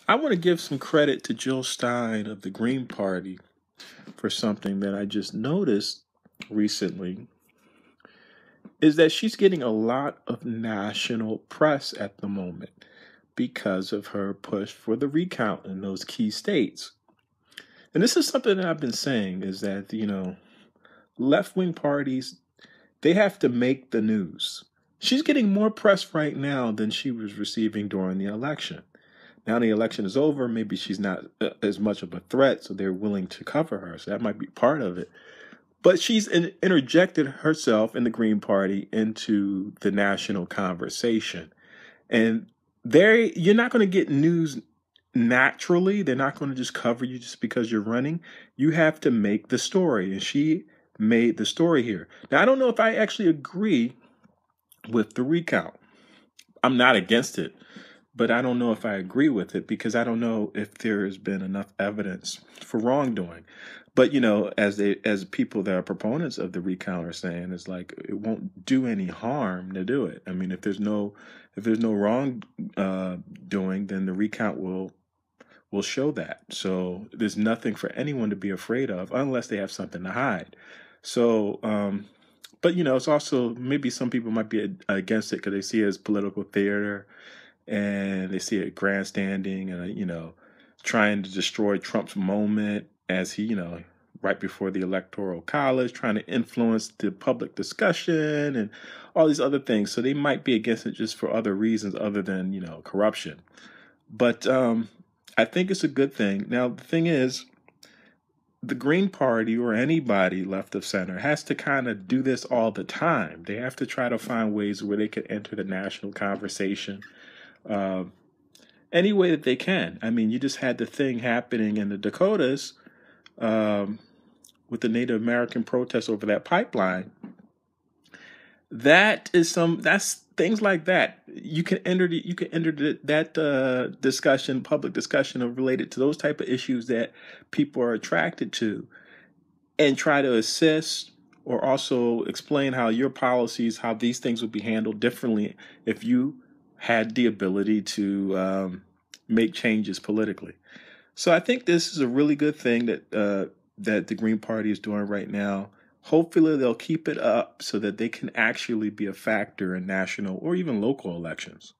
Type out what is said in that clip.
I want to give some credit to Jill Stein of the Green Party for something that I just noticed recently is that she's getting a lot of national press at the moment because of her push for the recount in those key states. And this is something that I've been saying is that, left-wing parties, they have to make the news. She's getting more press right now than she was receiving during the election. Now the election is over, maybe she's not as much of a threat, so they're willing to cover her. So that might be part of it. But she's interjected herself in the Green Party into the national conversation. And you're not going to get news naturally. They're not going to just cover you just because you're running. You have to make the story. And she made the story here. Now, I don't know if I actually agree with the recount. I'm not against it, but I don't know if I agree with it because I don't know if there has been enough evidence for wrongdoing. But as people that are proponents of the recount are saying, it's like it won't do any harm to do it. I mean, if there's no wrong doing, then the recount will show that. So there's nothing for anyone to be afraid of unless they have something to hide. So, but it's also maybe some people might be against it because they see it as political theater and they see it grandstanding and trying to destroy Trump's moment as he right before the electoral college, trying to influence the public discussion and all these other things. So they might be against it just for other reasons other than corruption. But I think it's a good thing. Now the thing is, the Green Party or anybody left of center has to kind of do this all the time. They have to try to find ways where they can enter the national conversation any way that they can. I mean, you just had the thing happening in the Dakotas with the Native American protests over that pipeline. That's things like that. You can enter that discussion, public discussion related to those type of issues that people are attracted to, and try to assist or also explain how your policies, how these things would be handled differently if you had the ability to make changes politically. So I think this is a really good thing that the Green Party is doing right now. Hopefully they'll keep it up so that they can actually be a factor in national or even local elections.